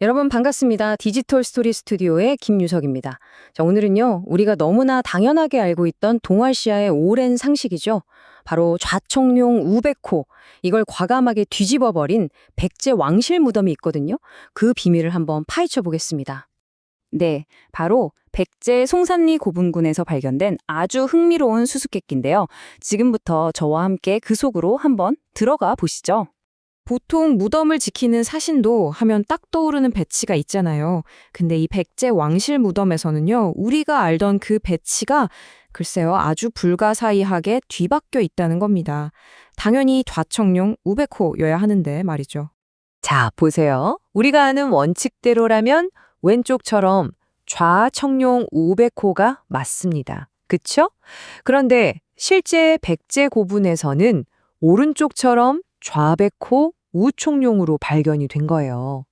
여러분 반갑습니다. 디지털 스토리 스튜디오의 김유석입니다. 자, 오늘은요, 우리가 너무나 당연하게 알고 있던 동아시아의 오랜 상식이죠. 바로 좌청룡 우백호, 이걸 과감하게 뒤집어버린 백제 왕실 무덤이 있거든요. 그 비밀을 한번 파헤쳐 보겠습니다. 네, 바로 백제 송산리 고분군에서 발견된 아주 흥미로운 수수께끼인데요. 지금부터 저와 함께 그 속으로 한번 들어가 보시죠. 보통 무덤을 지키는 사신도 하면 딱 떠오르는 배치가 있잖아요. 근데 이 백제 왕실 무덤에서는요, 우리가 알던 그 배치가 글쎄요, 아주 불가사의하게 뒤바뀌어 있다는 겁니다. 당연히 좌청룡 우백호여야 하는데 말이죠. 자, 보세요. 우리가 아는 원칙대로라면 왼쪽처럼 좌청룡 우백호가 맞습니다. 그쵸? 그런데 실제 백제 고분에서는 오른쪽처럼 좌백호 우총룡으로 발견이 된 거예요.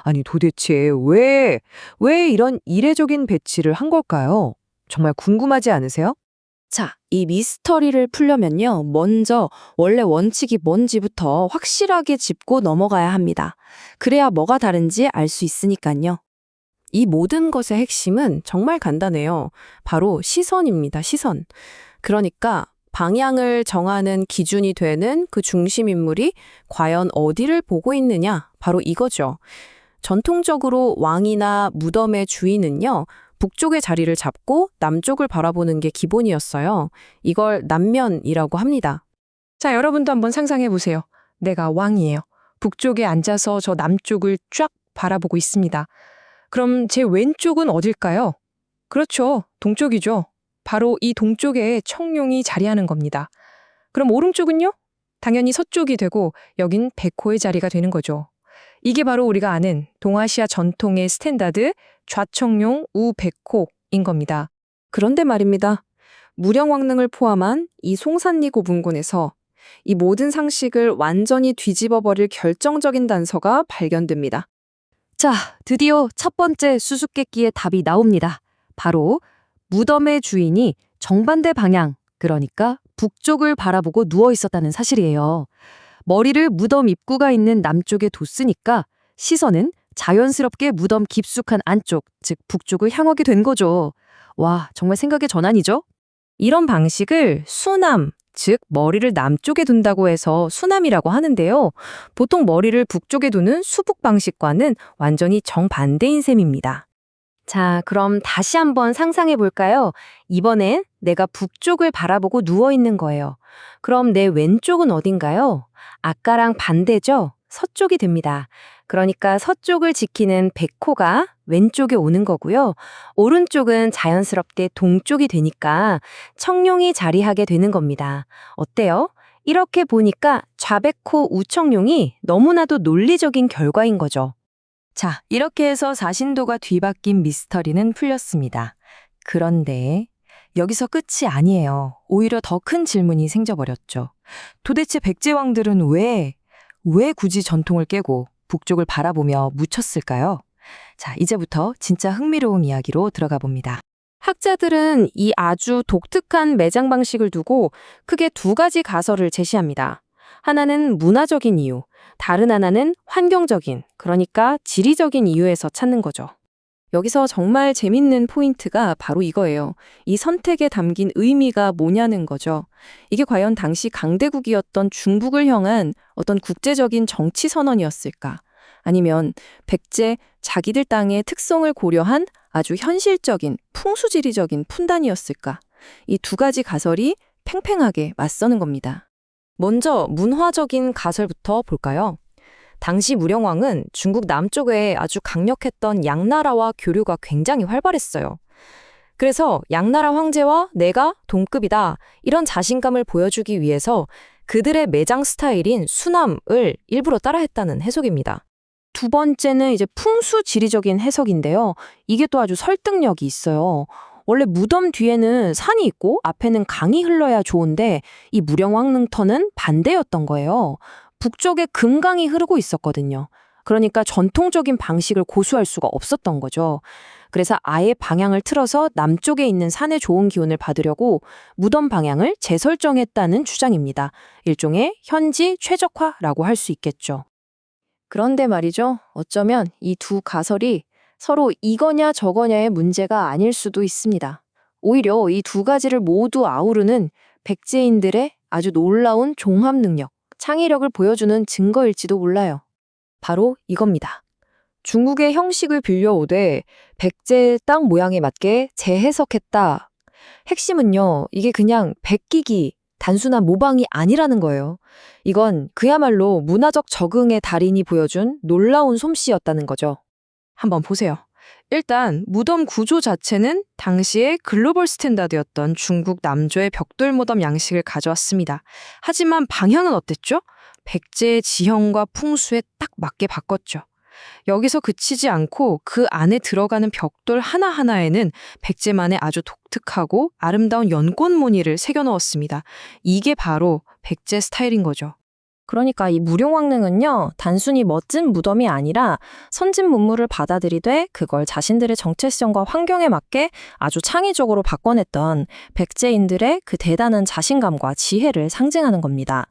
아니 도대체 왜 이런 이례적인 배치를 한 걸까요? 정말 궁금하지 않으세요? 자, 이 미스터리를 풀려면요, 먼저 원래 원칙이 뭔지부터 확실하게 짚고 넘어가야 합니다. 그래야 뭐가 다른지 알 수 있으니까요. 이 모든 것의 핵심은 정말 간단해요. 바로 시선입니다, 시선. 그러니까 방향을 정하는 기준이 되는 그 중심 인물이 과연 어디를 보고 있느냐, 바로 이거죠. 전통적으로 왕이나 무덤의 주인은요, 북쪽의 자리를 잡고 남쪽을 바라보는 게 기본이었어요. 이걸 남면이라고 합니다. 자, 여러분도 한번 상상해 보세요. 내가 왕이에요. 북쪽에 앉아서 저 남쪽을 쫙 바라보고 있습니다. 그럼 제 왼쪽은 어딜까요? 그렇죠. 동쪽이죠. 바로 이 동쪽에 청룡이 자리하는 겁니다. 그럼 오른쪽은요? 당연히 서쪽이 되고 여긴 백호의 자리가 되는 거죠. 이게 바로 우리가 아는 동아시아 전통의 스탠다드 좌청룡 우백호인 겁니다. 그런데 말입니다. 무령왕릉을 포함한 이 송산리 고분군에서 이 모든 상식을 완전히 뒤집어버릴 결정적인 단서가 발견됩니다. 자, 드디어 첫 번째 수수께끼의 답이 나옵니다. 바로 무덤의 주인이 정반대 방향, 그러니까 북쪽을 바라보고 누워 있었다는 사실이에요. 머리를 무덤 입구가 있는 남쪽에 뒀으니까 시선은 자연스럽게 무덤 깊숙한 안쪽, 즉 북쪽을 향하게 된 거죠. 와, 정말 생각의 전환이죠? 이런 방식을 수남, 즉 머리를 남쪽에 둔다고 해서 수남이라고 하는데요. 보통 머리를 북쪽에 두는 수북 방식과는 완전히 정반대인 셈입니다. 자, 그럼 다시 한번 상상해 볼까요? 이번엔 내가 북쪽을 바라보고 누워 있는 거예요. 그럼 내 왼쪽은 어딘가요? 아까랑 반대죠? 서쪽이 됩니다. 그러니까 서쪽을 지키는 백호가 왼쪽에 오는 거고요. 오른쪽은 자연스럽게 동쪽이 되니까 청룡이 자리하게 되는 겁니다. 어때요? 이렇게 보니까 좌백호 우청룡이 너무나도 논리적인 결과인 거죠. 자, 이렇게 해서 사신도가 뒤바뀐 미스터리는 풀렸습니다. 그런데 여기서 끝이 아니에요. 오히려 더 큰 질문이 생겨버렸죠. 도대체 백제왕들은 왜 굳이 전통을 깨고 북쪽을 바라보며 묻혔을까요? 자, 이제부터 진짜 흥미로운 이야기로 들어가 봅니다. 학자들은 이 아주 독특한 매장 방식을 두고 크게 두 가지 가설을 제시합니다. 하나는 문화적인 이유, 다른 하나는 환경적인, 그러니까 지리적인 이유에서 찾는 거죠. 여기서 정말 재밌는 포인트가 바로 이거예요. 이 선택에 담긴 의미가 뭐냐는 거죠. 이게 과연 당시 강대국이었던 중국을 향한 어떤 국제적인 정치 선언이었을까? 아니면 백제 자기들 땅의 특성을 고려한 아주 현실적인 풍수지리적인 판단이었을까? 이 두 가지 가설이 팽팽하게 맞서는 겁니다. 먼저 문화적인 가설부터 볼까요? 당시 무령왕은 중국 남쪽에 아주 강력했던 양나라와 교류가 굉장히 활발했어요. 그래서 양나라 황제와 내가 동급이다, 이런 자신감을 보여주기 위해서 그들의 매장 스타일인 수남을 일부러 따라했다는 해석입니다. 두 번째는 이제 풍수지리적인 해석인데요. 이게 또 아주 설득력이 있어요. 원래 무덤 뒤에는 산이 있고 앞에는 강이 흘러야 좋은데 이 무령왕릉터는 반대였던 거예요. 북쪽에 금강이 흐르고 있었거든요. 그러니까 전통적인 방식을 고수할 수가 없었던 거죠. 그래서 아예 방향을 틀어서 남쪽에 있는 산의 좋은 기운을 받으려고 무덤 방향을 재설정했다는 주장입니다. 일종의 현지 최적화라고 할 수 있겠죠. 그런데 말이죠. 어쩌면 이 두 가설이 서로 이거냐 저거냐의 문제가 아닐 수도 있습니다. 오히려 이 두 가지를 모두 아우르는 백제인들의 아주 놀라운 종합 능력, 창의력을 보여주는 증거일지도 몰라요. 바로 이겁니다. 중국의 형식을 빌려오되 백제의 땅 모양에 맞게 재해석했다. 핵심은요, 이게 그냥 베끼기, 단순한 모방이 아니라는 거예요. 이건 그야말로 문화적 적응의 달인이 보여준 놀라운 솜씨였다는 거죠. 한번 보세요. 일단 무덤 구조 자체는 당시의 글로벌 스탠다드였던 중국 남조의 벽돌 무덤 양식을 가져왔습니다. 하지만 방향은 어땠죠? 백제의 지형과 풍수에 딱 맞게 바꿨죠. 여기서 그치지 않고 그 안에 들어가는 벽돌 하나하나에는 백제만의 아주 독특하고 아름다운 연꽃 무늬를 새겨 넣었습니다. 이게 바로 백제 스타일인 거죠. 그러니까 이 무룡왕릉은요, 단순히 멋진 무덤이 아니라 선진 문물을 받아들이되 그걸 자신들의 정체성과 환경에 맞게 아주 창의적으로 바꿔냈던 백제인들의 그 대단한 자신감과 지혜를 상징하는 겁니다.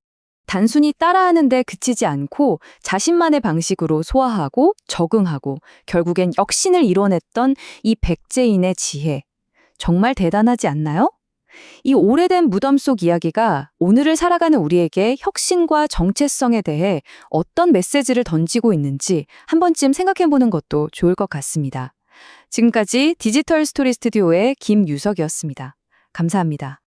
단순히 따라하는 데 그치지 않고 자신만의 방식으로 소화하고 적응하고 결국엔 혁신을 이뤄냈던 이 백제인의 지혜. 정말 대단하지 않나요? 이 오래된 무덤 속 이야기가 오늘을 살아가는 우리에게 혁신과 정체성에 대해 어떤 메시지를 던지고 있는지 한 번쯤 생각해보는 것도 좋을 것 같습니다. 지금까지 디지털 스토리 스튜디오의 김유석이었습니다. 감사합니다.